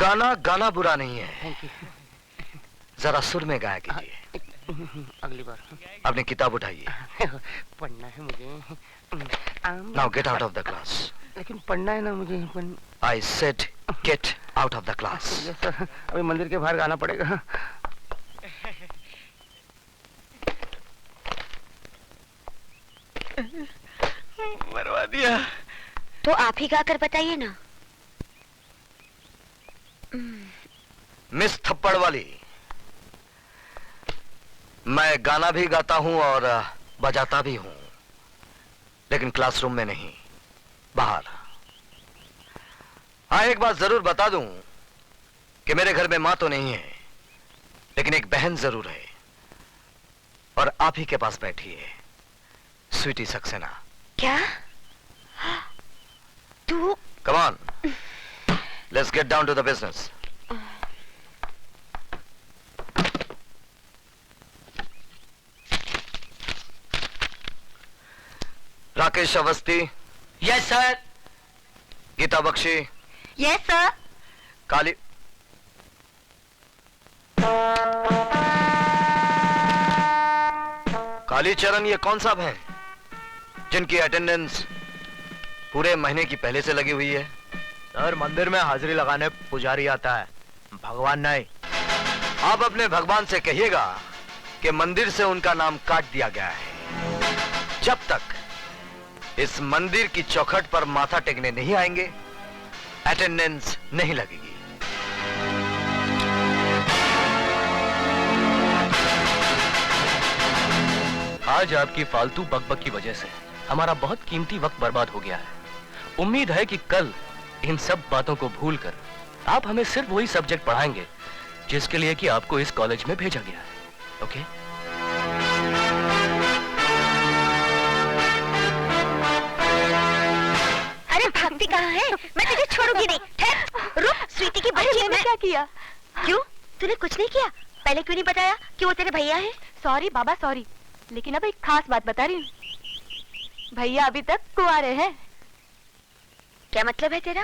गाना गाना बुरा नहीं है, जरा सुर में गाया कीजिए। अगली बार। अपनी किताब उठाइए। पढ़ना है मुझे। Now get out of the class. लेकिन पढ़ना है ना मुझे। I said get out of the class. अभी मंदिर के बाहर गाना पड़ेगा। मरवा दिया। तो आप ही गाकर बताइए ना। मिस थप्पड़ वाली, मैं गाना भी गाता हूं और बजाता भी हूं, लेकिन क्लासरूम में नहीं, बाहर। हाँ, एक बात जरूर बता दूं कि मेरे घर में मां तो नहीं है, लेकिन एक बहन जरूर है, और आप ही के पास बैठी है, स्वीटी सक्सेना। क्या? तू? Come on, let's get down to the business. Rakesh Awasthi. Yes sir. Geeta Bakshi. Yes sir. Kali Kalicharan, ये कौन साहब हैं जिनकी अटेंडेंस पूरे महीने की पहले से लगी हुई है? सर, मंदिर में हाजिरी लगाने पुजारी आता है, भगवान नहीं। आप अपने भगवान से कहिएगा कि मंदिर से उनका नाम काट दिया गया है। जब तक इस मंदिर की चौखट पर माथा टेकने नहीं आएंगे, अटेंडेंस नहीं लगेगी। आज आपकी फालतू बकबक की वजह से हमारा बहुत कीमती वक्त बर्बाद हो गया है। उम्मीद है कि कल इन सब बातों को भूलकर आप हमें सिर्फ वही सब्जेक्ट पढ़ाएंगे जिसके लिए कि आपको इस कॉलेज में भेजा गया है। ओके? अरे भागती कहाँ है? मैं तुझे छोड़ूंगी नहीं। ठहर, रुक। स्वीटी की बच्ची। मैंने क्या किया? क्यों? तूने कुछ नहीं किया? पहले क्यों नहीं बताया कि वो तेरे भैया हैं? सॉरी बाबा, सॉरी, लेकिन अब एक खास बात बता रही हूँ। भैया अभी तक कुंवारे हैं। क्या मतलब है तेरा?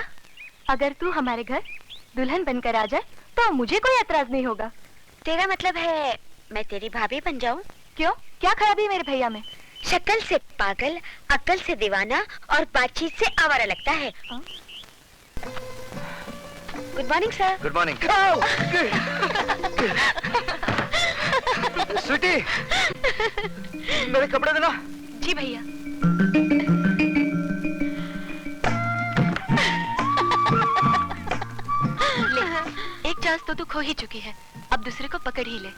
अगर तू हमारे घर दुल्हन बनकर आ जाए तो मुझे कोई एतराज नहीं होगा। तेरा मतलब है मैं तेरी भाभी बन जाऊं? क्यों? क्या खराबी है मेरे भैया में? शक्ल से पागल, अक्ल से दीवाना और बातचीत से आवारा लगता है। Good morning sir. Good morning. Sweetie, मेरे कपड़े देना। जी भैया। ले, एक चांस तो तू खो ही चुकी है, अब दूसरे को पकड़ ही ले।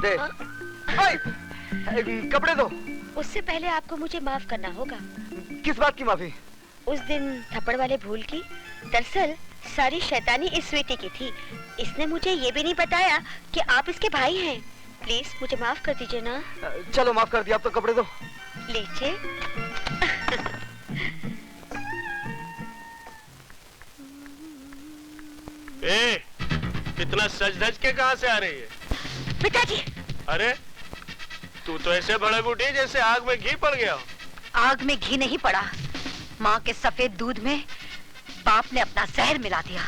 दे। कपड़े दो। उससे पहले आपको मुझे माफ करना होगा। किस बात की माफी? उस दिन थप्पड़ वाले भूल की। दरअसल सारी शैतानी इस स्वीटी की थी। इसने मुझे ये भी नहीं बताया कि आप इसके भाई हैं। प्लीज मुझे माफ कर दीजिए ना। चलो, माफ कर दिया। अब तो कपड़े दो। लीजिए। इतना सज धज के कहाँ से आ रही है? पिताजी। अरे तू तो ऐसे भड़क उठी जैसे आग में घी पड़ गया हो। आग में घी नहीं पड़ा, माँ के सफेद दूध में बाप ने अपना जहर मिला दिया।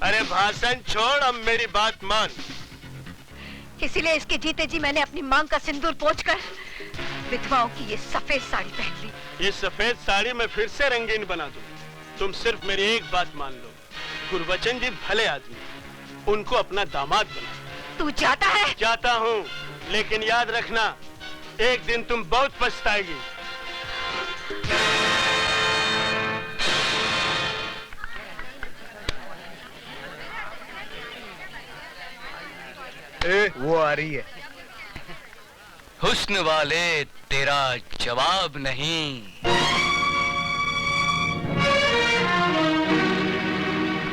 अरे भाषण छोड़, अब मेरी बात मान। इसीलिए इसके जीते जी मैंने अपनी मांग का सिंदूर पोंछकर विधवाओं की ये सफेद साड़ी पहन ली। ये सफेद साड़ी मैं फिर से रंगीन बना दूं। तुम सिर्फ मेरी एक बात मान लो, गुरबचन जी भले आदमी, उनको अपना दामाद बना। तू जाता है? जाता हूँ, लेकिन याद रखना, एक दिन तुम बहुत पछताएगी। वो आ रही है। हुस्न वाले तेरा जवाब नहीं।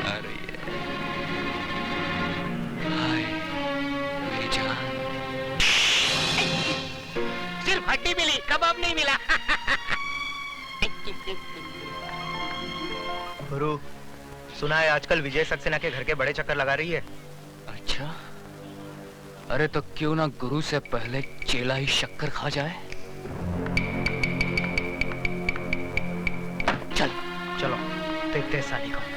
अरे हाय मेरी जान। सिर्फ हड्डी मिली, कबाब नहीं मिला। गुरु, सुना है आजकल विजय सक्सेना के घर के बड़े चक्कर लगा रही है। अच्छा, अरे तो क्यों ना गुरु से पहले चेला ही शक्कर खा जाए। चल चलो देखते हैं साली को।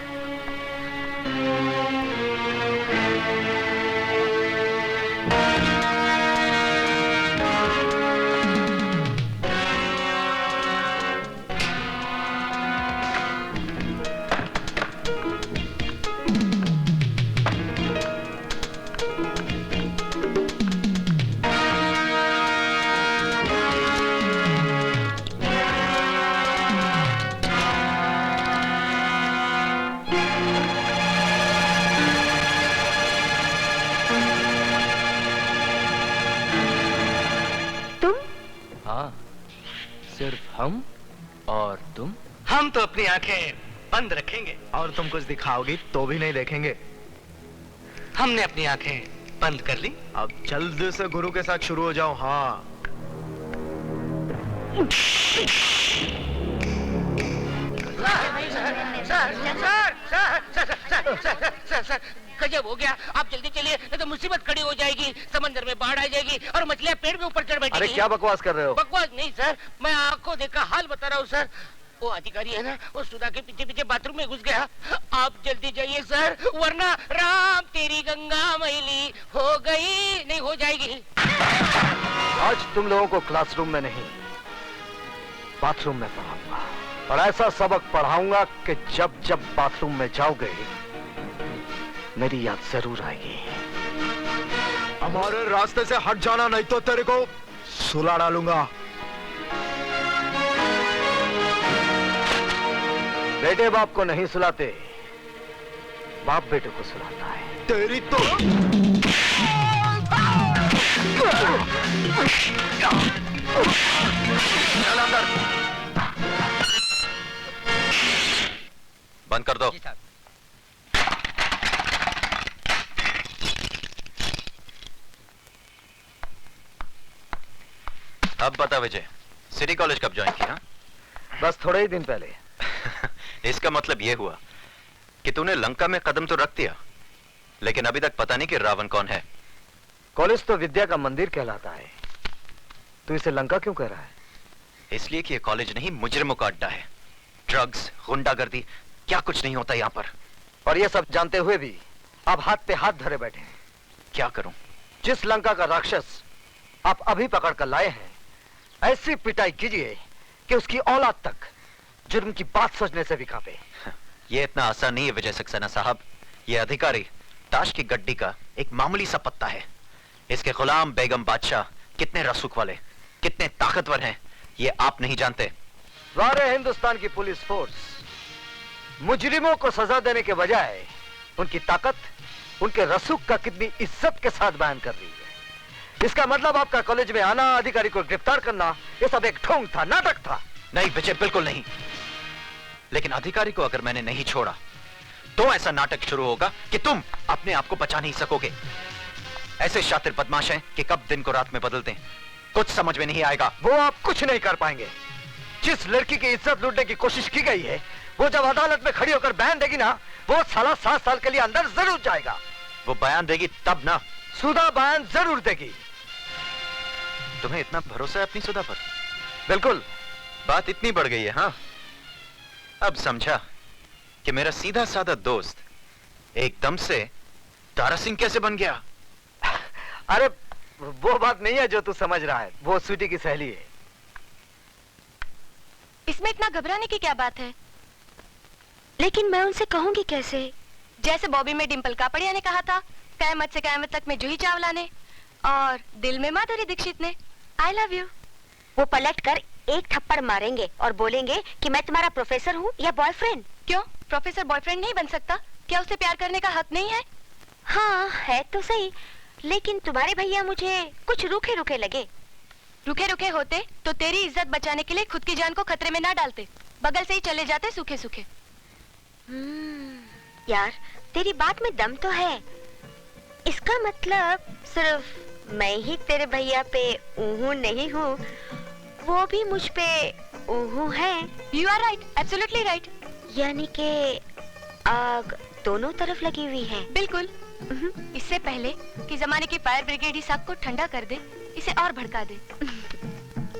हाँ, सिर्फ हम और तुम। हम तो अपनी आंखें बंद रखेंगे और तुम कुछ दिखाओगी तो भी नहीं देखेंगे। हमने अपनी आंखें बंद कर ली। अब जल्द से गुरु के साथ शुरू हो जाओ। हाँ सर, गजब हो गया। आप जल्दी चलिए नहीं तो मुसीबत खड़ी हो जाएगी। समंदर में बाढ़ आ जाएगी और मछलियां पेड़ के ऊपर चढ़ बैठेगी। अरे क्या बकवास कर रहे हो? बकवास नहीं सर, मैं आंखों देखा हाल बता रहा हूँ सर। वो अधिकारी है ना, वो सुधा के पीछे पीछे बाथरूम में घुस गया। आप जल्दी जाइए सर, वरना राम तेरी गंगा मैली हो गई नहीं हो जाएगी। आज तुम लोगों को क्लासरूम में नहीं, बाथरूम में पढ़ाऊंगा, और ऐसा सबक पढ़ाऊंगा कि जब जब बाथरूम में जाओगे मेरी याद जरूर आएगी। हमारे रास्ते से हट जाना, नहीं तो तेरे को सुला डालूंगा। बेटे बाप को नहीं सुलाते, बाप बेटे को सुलाता है। तेरी तो चल अंदर। बंद कर दो। अब बता विजय, सिटी कॉलेज कब ज्वाइन किया? बस थोड़े ही दिन पहले। इसका मतलब यह हुआ कि तूने लंका में कदम तो रख दिया, लेकिन अभी तक पता नहीं कि रावण कौन है। कॉलेज तो विद्या का मंदिर कहलाता है, तू इसे लंका क्यों कह रहा है? इसलिए कि यह कॉलेज नहीं, मुजरिमों का अड्डा है। ड्रग्स, गुंडागर्दी, क्या कुछ नहीं होता यहाँ पर। और ये सब जानते हुए भी आप हाथ पे हाथ धरे बैठे हैं। क्या करूं? जिस लंका का राक्षस आप अभी पकड़ कर लाए हैं, ऐसी पिटाई कीजिए कि उसकी औलाद तक जुर्म की बात सोचने से भी कांपे। यह इतना आसान नहीं है विजय सक्सेना साहब। यह अधिकारी ताश की गड्डी का एक मामूली सा पत्ता है। इसके गुलाम बेगम बादशाह कितने रसूख वाले, कितने ताकतवर हैं, ये आप नहीं जानते। सारे हिंदुस्तान की पुलिस फोर्स मुजरिमों को सजा देने के बजाय उनकी ताकत, उनके रसूख का कितनी इज्जत के साथ बयान कर रही है। इसका मतलब आपका कॉलेज में आना, अधिकारी को गिरफ्तार करना, ये सब एक ढोंग था, नाटक था। नहीं विजय, बिल्कुल नहीं। लेकिन अधिकारी को अगर मैंने नहीं छोड़ा तो ऐसा नाटक शुरू होगा कि तुम अपने आप को बचा नहीं सकोगे। ऐसे शातिर बदमाश हैं कि कब दिन को रात में बदलते हैं, कुछ समझ में नहीं आएगा। वो आप कुछ नहीं कर पाएंगे। जिस लड़की की इज्जत लूटने की कोशिश की गई है, वो जब अदालत में खड़ी होकर बयान देगी ना, वो साला 7 साल के लिए अंदर जरूर जाएगा। वो बयान देगी तब ना। सुधा बयान जरूर देगी। तुम्हें इतना भरोसा है अपनी सुधा पर? बिल्कुल। बात इतनी बढ़ गई है। हाँ, अब समझा कि मेरा सीधा साधा दोस्त एकदम से तारा सिंह कैसे बन गया। अरे वो बात नहीं है जो तू समझ रहा है, वो स्वीटी की सहेली है। इसमें इतना घबराने की क्या बात है? लेकिन मैं उनसे कहूंगी कैसे? जैसे बॉबी में डिंपल कापड़िया ने कहा था, कयामत से कयामत तक में जूही चावला ने, और दिल में माधुरी दीक्षित ने, आई लव यू। वो पलट कर एक थप्पड़ मारेंगे और बोलेंगे कि मैं तुम्हारा प्रोफेसर हूँ या बॉयफ्रेंड। क्यों, प्रोफेसर बॉयफ्रेंड नहीं बन सकता? क्या उसे प्यार करने का हक नहीं है? हाँ है तो सही, लेकिन तुम्हारे भैया मुझे कुछ रूखे रूखे लगे। रुके रुके होते तो तेरी इज्जत बचाने के लिए खुद की जान को खतरे में ना डालते, बगल से ही चले जाते सूखे सूखे। यार तेरी बात में दम तो है। इसका मतलब सिर्फ मैं ही तेरे भैया पे ऊहू नहीं हूँ, वो भी मुझ पे ऊहू है। You are right, absolutely right. यानी के आग दोनों तरफ लगी हुई है। बिल्कुल, इससे पहले कि जमाने की फायर ब्रिगेड इस आग को ठंडा कर दे, इसे और भड़का दे।